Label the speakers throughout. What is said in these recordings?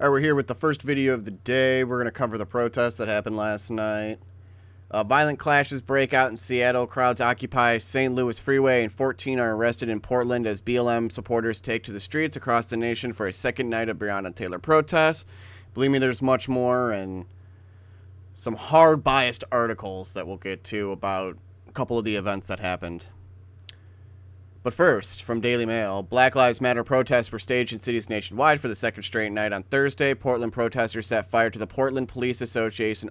Speaker 1: All right, we're here with the first video of the day. We're going to cover the protests that happened last night. Violent clashes break out in Seattle. Crowds occupy St. Louis Freeway, and 14 are arrested in Portland as BLM supporters take to the streets across the nation for a second night of Breonna Taylor protests. Believe me, there's much more, and some hard biased articles that we'll get to about a couple of the events that happened. But first, from Daily Mail, Black Lives Matter protests were staged in cities nationwide for the second straight night on Thursday. Portland protesters set fire to the Portland Police Association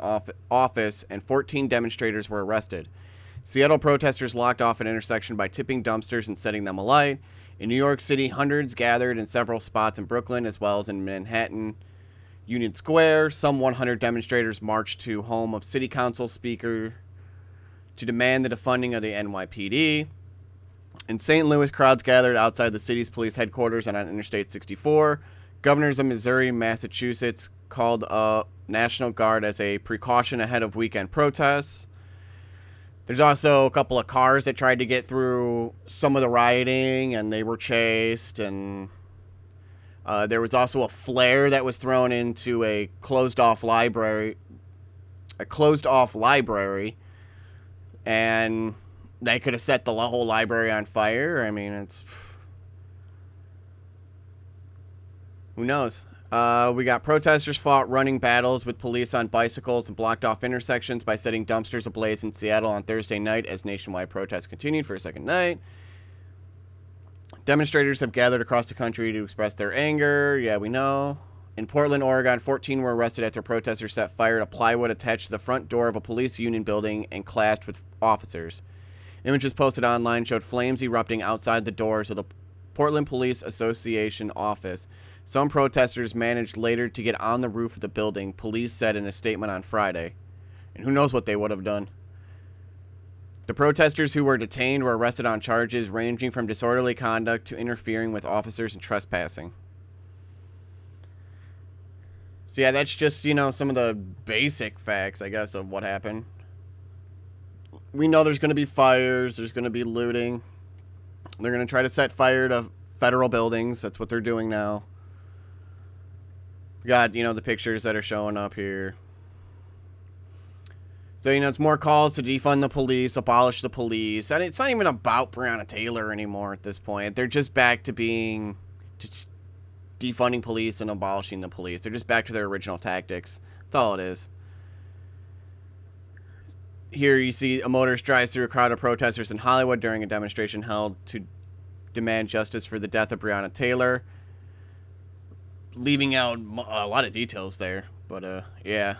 Speaker 1: office, and 14 demonstrators were arrested. Seattle protesters locked off an intersection by tipping dumpsters and setting them alight. In New York City, hundreds gathered in several spots in Brooklyn as well as in Manhattan Union Square. Some 100 demonstrators marched to home of City Council Speaker to demand the defunding of the NYPD. In St. Louis, crowds gathered outside the city's police headquarters and on Interstate 64. Governors of Missouri and Massachusetts called a National Guard as a precaution ahead of weekend protests. There's also a couple of cars that tried to get through some of the rioting, and they were chased. And there was also a flare that was thrown into a closed-off library. And they could have set the whole library on fire. I mean, it's... who knows? We got protesters fought running battles with police on bicycles and blocked off intersections by setting dumpsters ablaze in Seattle on Thursday night as nationwide protests continued for a second night. Demonstrators have gathered across the country to express their anger. Yeah, we know. In Portland, Oregon, 14 were arrested after protesters set fire to plywood attached to the front door of a police union building and clashed with officers. Images posted online showed flames erupting outside the doors of the Portland Police Association office. Some protesters managed later to get on the roof of the building, police said in a statement on Friday. And who knows what they would have done. The protesters who were detained were arrested on charges ranging from disorderly conduct to interfering with officers and trespassing. So yeah, that's just, some of the basic facts, I guess, of what happened. We know there's going to be fires, there's going to be looting. They're going to try to set fire to federal buildings. That's what they're doing now. We got, the pictures that are showing up here. So, it's more calls to defund the police, abolish the police. And it's not even about Breonna Taylor anymore at this point. They're just back to being defunding police and abolishing the police. They're just back to their original tactics. That's all it is. Here you see a motorist drives through a crowd of protesters in Hollywood during a demonstration held to demand justice for the death of Breonna Taylor. Leaving out a lot of details there, but yeah.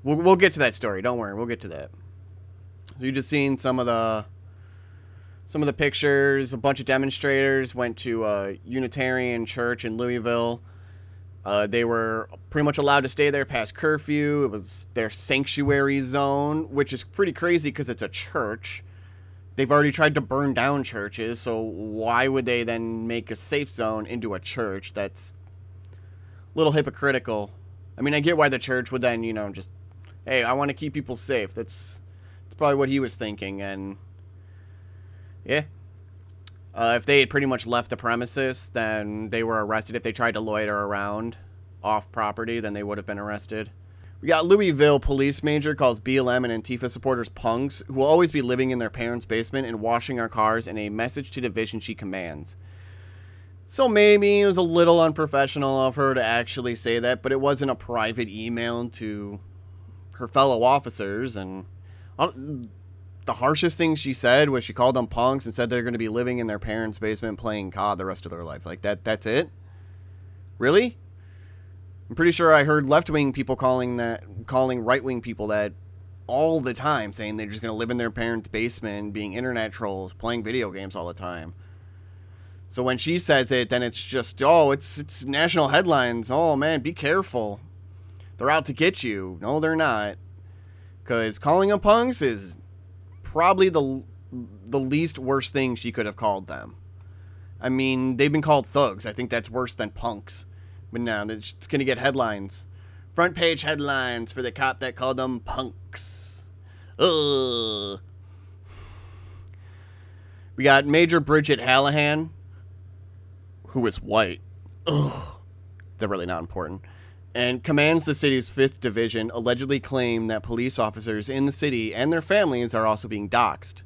Speaker 1: We'll get to that story. Don't worry, we'll get to that. So you just seen some of the pictures. A bunch of demonstrators went to a Unitarian church in Louisville. They were pretty much allowed to stay there past curfew. It was their sanctuary zone, which is pretty crazy because it's a church. They've already tried to burn down churches, so why would they then make a safe zone into a church? That's a little hypocritical. I mean, I get why the church would then, just, hey, I want to keep people safe. That's probably what he was thinking, and yeah. If they had pretty much left the premises, then they were arrested. If they tried to loiter around off property, then they would have been arrested. We got Louisville police major calls BLM and Antifa supporters punks who will always be living in their parents' basement and washing our cars in a message to division she commands. So maybe it was a little unprofessional of her to actually say that, but it wasn't a private email to her fellow officers, and the harshest thing she said was she called them punks and said they're going to be living in their parents' basement playing COD the rest of their life. Like, that's it? Really? I'm pretty sure I heard left-wing people calling right-wing people that all the time, saying they're just going to live in their parents' basement, being internet trolls, playing video games all the time. So when she says it, then it's just, it's national headlines. Oh, man, be careful. They're out to get you. No, they're not. Because calling them punks is probably the least worst thing she could have called them. I mean, they've been called thugs. I think that's worse than punks. But now it's going to get headlines. Front page headlines for the cop that called them punks. Ugh. We got Major Bridget Hallahan, who is white. Ugh. They're really not important. and commands the city's 5th Division allegedly claim that police officers in the city and their families are also being doxxed.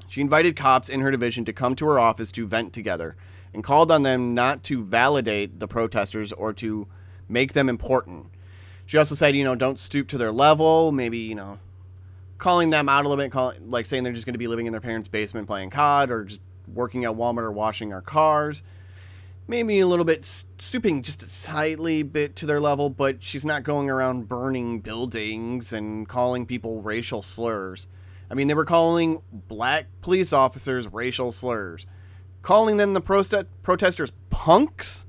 Speaker 1: She invited cops in her division to come to her office to vent together and called on them not to validate the protesters or to make them important. She also said, don't stoop to their level, maybe, calling them out a little bit, like saying they're just going to be living in their parents' basement playing COD or just working at Walmart or washing our cars. Maybe a little bit stooping just a slightly bit to their level, but she's not going around burning buildings and calling people racial slurs. I mean, they were calling black police officers racial slurs. Calling them the protesters punks?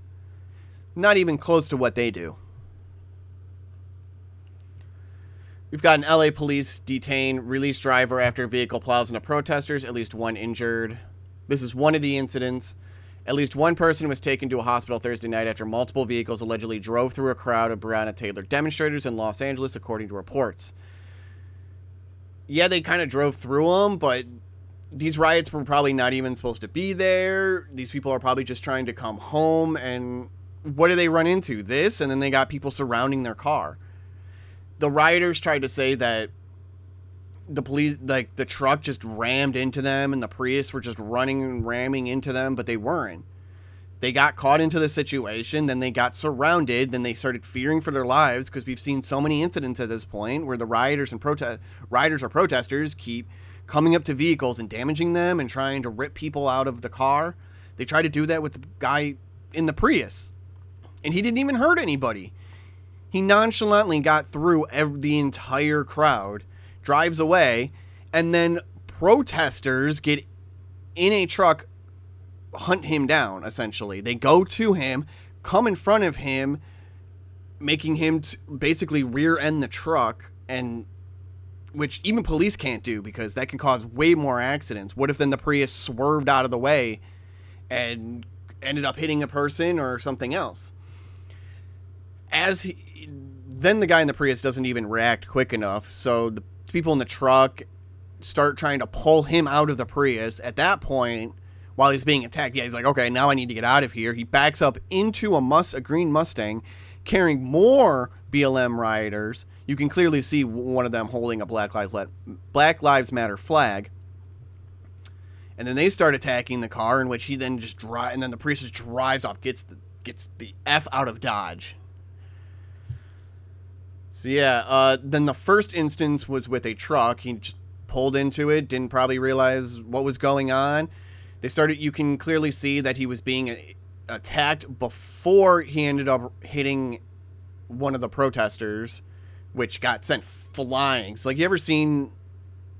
Speaker 1: Not even close to what they do. We've got an LA police detain release driver after vehicle plows into protesters. At least one injured. This is one of the incidents. At least one person was taken to a hospital Thursday night after multiple vehicles allegedly drove through a crowd of Breonna Taylor demonstrators in Los Angeles, according to reports. Yeah, they kind of drove through them, but these riots were probably not even supposed to be there. These people are probably just trying to come home, and what do they run into? This, and then they got people surrounding their car. The rioters tried to say that the police, like the truck just rammed into them and the Prius were just running and ramming into them, but they weren't. They got caught into the situation, then they got surrounded, then they started fearing for their lives because we've seen so many incidents at this point where the rioters or protesters keep coming up to vehicles and damaging them and trying to rip people out of the car. They tried to do that with the guy in the Prius, and he didn't even hurt anybody. He nonchalantly got through the entire crowd, drives away, and then protesters get in a truck, hunt him down, essentially. They go to him, come in front of him, making him basically rear-end the truck, and which even police can't do because that can cause way more accidents. What if then the Prius swerved out of the way and ended up hitting a person or something else? Then the guy in the Prius doesn't even react quick enough, so the people in the truck start trying to pull him out of the Prius. At that point, while he's being attacked, he's like, okay, now I need to get out of here. He backs up into a green Mustang, carrying more BLM rioters. You can clearly see one of them holding a Black Lives Matter flag. And then they start attacking the car, in which he then just and then the Prius just drives off, gets the F out of Dodge. So yeah, then the first instance was with a truck. He just pulled into it, didn't probably realize what was going on. You can clearly see that he was being attacked before he ended up hitting one of the protesters, which got sent flying. So like, you ever seen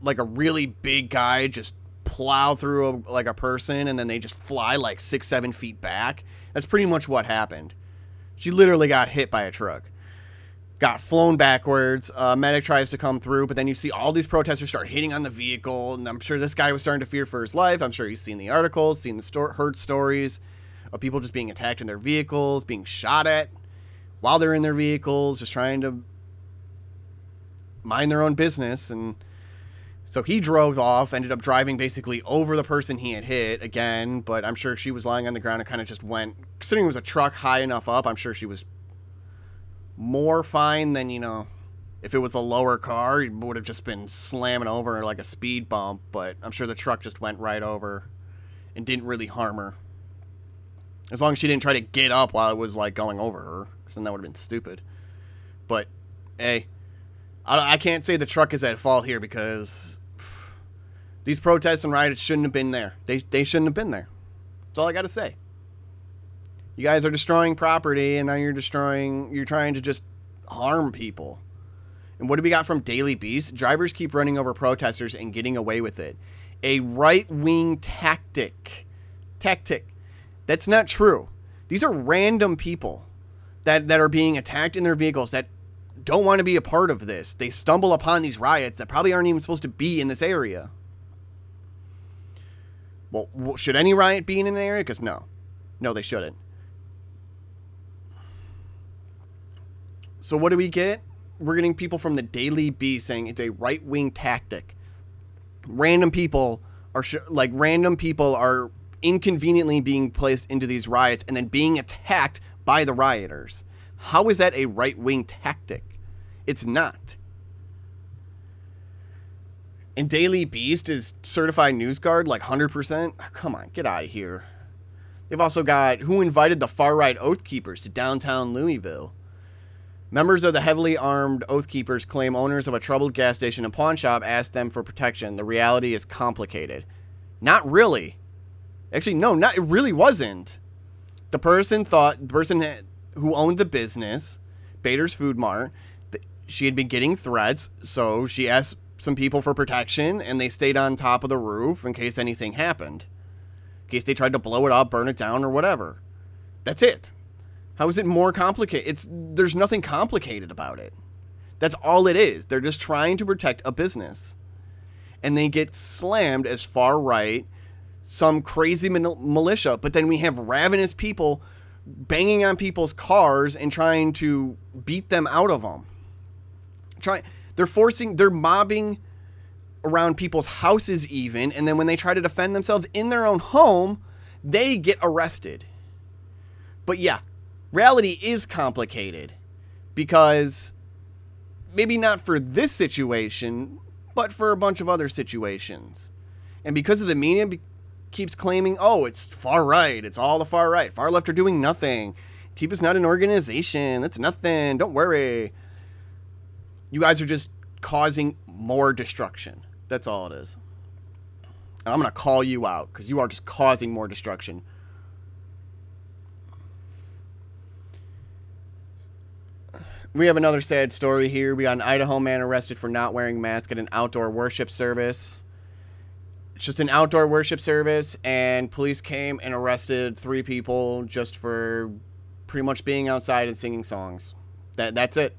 Speaker 1: like a really big guy just plow through a person and then they just fly like 6-7 feet back? That's pretty much what happened. She literally got hit by a truck. Got flown backwards. Medic tries to come through, but then you see all these protesters start hitting on the vehicle, and I'm sure this guy was starting to fear for his life. I'm sure he's seen the articles, heard stories of people just being attacked in their vehicles, being shot at while they're in their vehicles, just trying to mind their own business. And so he drove off, ended up driving basically over the person he had hit again, but I'm sure she was lying on the ground and kind of just went, considering it was a truck high enough up, I'm sure she was more fine than, if it was a lower car, it would have just been slamming over like a speed bump, but I'm sure the truck just went right over and didn't really harm her. As long as she didn't try to get up while it was like going over her, because then that would have been stupid. But, hey, I can't say the truck is at fault here because these protests and riots shouldn't have been there. They shouldn't have been there. That's all I got to say. You guys are destroying property, and now you're trying to just harm people. And what do we got from Daily Beast? Drivers keep running over protesters and getting away with it. A right-wing tactic. That's not true. These are random people that are being attacked in their vehicles that don't want to be a part of this. They stumble upon these riots that probably aren't even supposed to be in this area. Well, should any riot be in an area? Because no, they shouldn't. So what do we get? We're getting people from the Daily Beast saying it's a right-wing tactic. Random people are inconveniently being placed into these riots and then being attacked by the rioters. How is that a right-wing tactic? It's not. And Daily Beast is certified news guard, like 100%? Come on, get out of here. They've also got who invited the far-right Oath Keepers to downtown Louisville. Members of the heavily armed Oath Keepers claim owners of a troubled gas station and pawn shop asked them for protection. The reality is complicated. Not really. Actually, no, it really wasn't. The person who owned the business, Bader's Food Mart, she had been getting threats, so she asked some people for protection, and they stayed on top of the roof in case anything happened. In case they tried to blow it up, burn it down, or whatever. That's it. How is it more complicated? There's nothing complicated about it. That's all it is. They're just trying to protect a business. And they get slammed as far right, some crazy militia, but then we have ravenous people banging on people's cars and trying to beat them out of them. They're mobbing around people's houses even, and then when they try to defend themselves in their own home, they get arrested. But yeah, reality is complicated because maybe not for this situation, but for a bunch of other situations. And because of the media keeps claiming, oh, it's far right, it's all the far right, far left are doing nothing, Antifa's not an organization, that's nothing, don't worry. You guys are just causing more destruction. That's all it is. And I'm going to call you out because you are just causing more destruction. We have another sad story here. We got an Idaho man arrested for not wearing a mask at an outdoor worship service. It's just an outdoor worship service, and police came and arrested 3 people just for pretty much being outside and singing songs. That's it.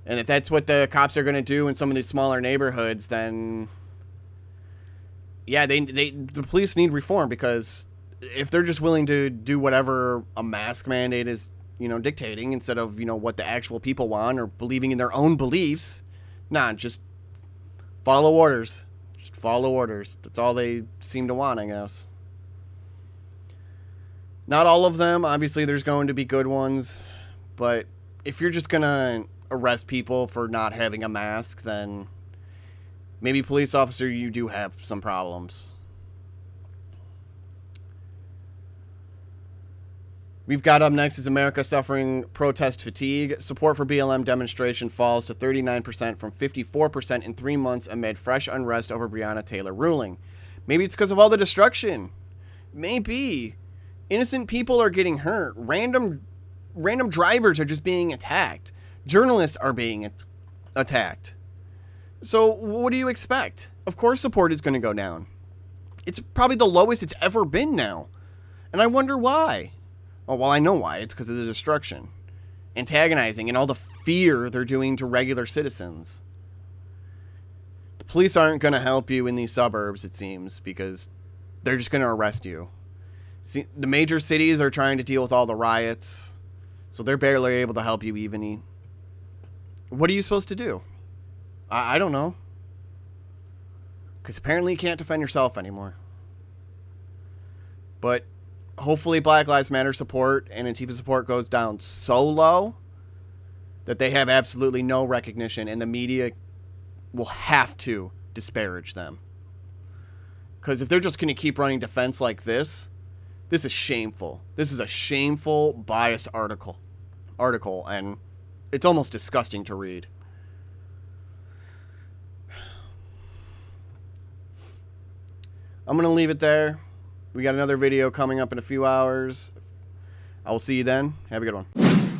Speaker 1: And if that's what the cops are going to do in some of these smaller neighborhoods, then yeah, the police need reform, because if they're just willing to do whatever a mask mandate is, dictating, instead of, what the actual people want or believing in their own beliefs, just follow orders. Just follow orders. That's all they seem to want, I guess. Not all of them. Obviously, there's going to be good ones. But if you're just going to arrest people for not having a mask, then maybe police officer, you do have some problems. We've got up next is America suffering protest fatigue. Support for BLM demonstration falls to 39% from 54% in 3 months amid fresh unrest over Breonna Taylor ruling. Maybe it's because of all the destruction. Maybe. Innocent people are getting hurt. Random drivers are just being attacked. Journalists are being attacked. So what do you expect? Of course support is going to go down. It's probably the lowest it's ever been now. And I wonder why. Oh, well, I know why. It's because of the destruction, antagonizing, and all the fear they're doing to regular citizens. The police aren't going to help you in these suburbs, it seems, because they're just going to arrest you. See, the major cities are trying to deal with all the riots, so they're barely able to help you even. What are you supposed to do? I don't know. Because apparently you can't defend yourself anymore. But hopefully Black Lives Matter support and Antifa support goes down so low that they have absolutely no recognition, and the media will have to disparage them. Because if they're just going to keep running defense like this is shameful. This is a shameful, biased article, and it's almost disgusting to read. I'm going to leave it there. We got another video coming up in a few hours. I will see you then. Have a good one.